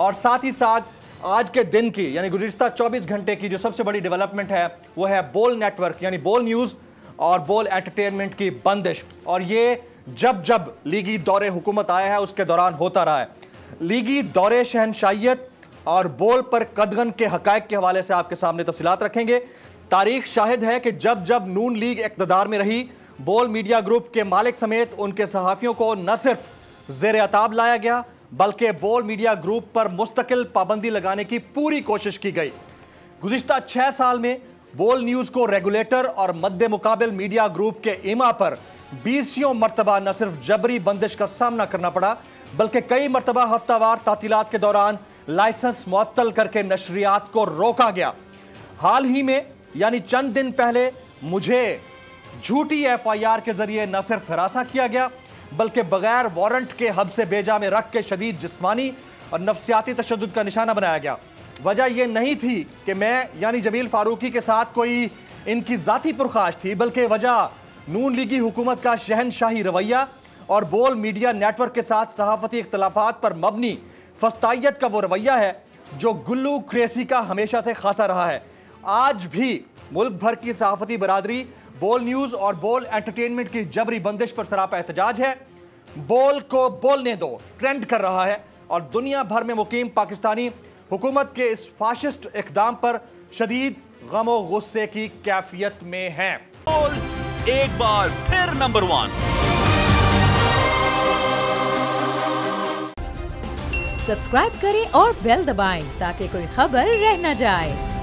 और साथ ही साथ आज के दिन की यानी गुज़िश्ता 24 घंटे की जो सबसे बड़ी डेवलपमेंट है वो है बोल नेटवर्क यानी बोल न्यूज़ और बोल एंटरटेनमेंट की बंदिश। और ये जब जब लीगी दौरे हुकूमत आया है उसके दौरान होता रहा है। लीगी दौरे शहनशाहियत और बोल पर कदगन के हकायक के हवाले से आपके सामने तफसीलात रखेंगे। तारीख शाहिद है कि जब जब नून लीग इक़्तिदार में रही, बोल मीडिया ग्रुप के मालिक समेत उनके सहाफ़ियों को न सिर्फ ज़ेर अताब लाया गया बल्कि बोल मीडिया ग्रुप पर मुस्तकिल पाबंदी लगाने की पूरी कोशिश की गई। गुज़िश्ता 6 साल में बोल न्यूज़ को रेगुलेटर और मद्दे मुकाबिल मीडिया ग्रुप के इमा पर 20 मरतबा न सिर्फ जबरी बंदिश का सामना करना पड़ा बल्कि कई मरतबा हफ्तावार तातीलात के दौरान लाइसेंस मुअत्तल करके नशरियात को रोका गया। हाल ही में यानी चंद दिन पहले मुझे झूठी FIR के जरिए न सिर्फ हिरासा किया गया बल्कि बगैर वारंट के हब से बेजा में रख के शदीद जिस्मानी और नफ्सियाती तशद्दुद का निशाना बनाया गया। वजह यह नहीं थी कि मैं यानी जमील फारूकी के साथ कोई इनकी जाती पुरखाश थी, बल्कि वजह नून लीगी हुकूमत का शहनशाही रवैया और बोल मीडिया नेटवर्क के साथ सहाफती इख्तलाफात पर मबनी फस्तायत का वो रवैया है जो गुल्लू क्रेसी का हमेशा से खासा रहा है। आज भी मुल्क भर की सहाफती बरादरी बोल न्यूज़ और बोल एंटरटेनमेंट की जबरी बंदिश पर सरापा एहतजाज है। बोल को बोलने दो ट्रेंड कर रहा है और दुनिया भर में मुकीम पाकिस्तानी हुकूमत के इस फाशिस्ट इक़दाम पर शदीद गम और गुस्से की कैफियत में हैं। बोल एक बार फिर नंबर 1। सब्सक्राइब करें और बेल दबाएं ताकि कोई खबर रह न जाए।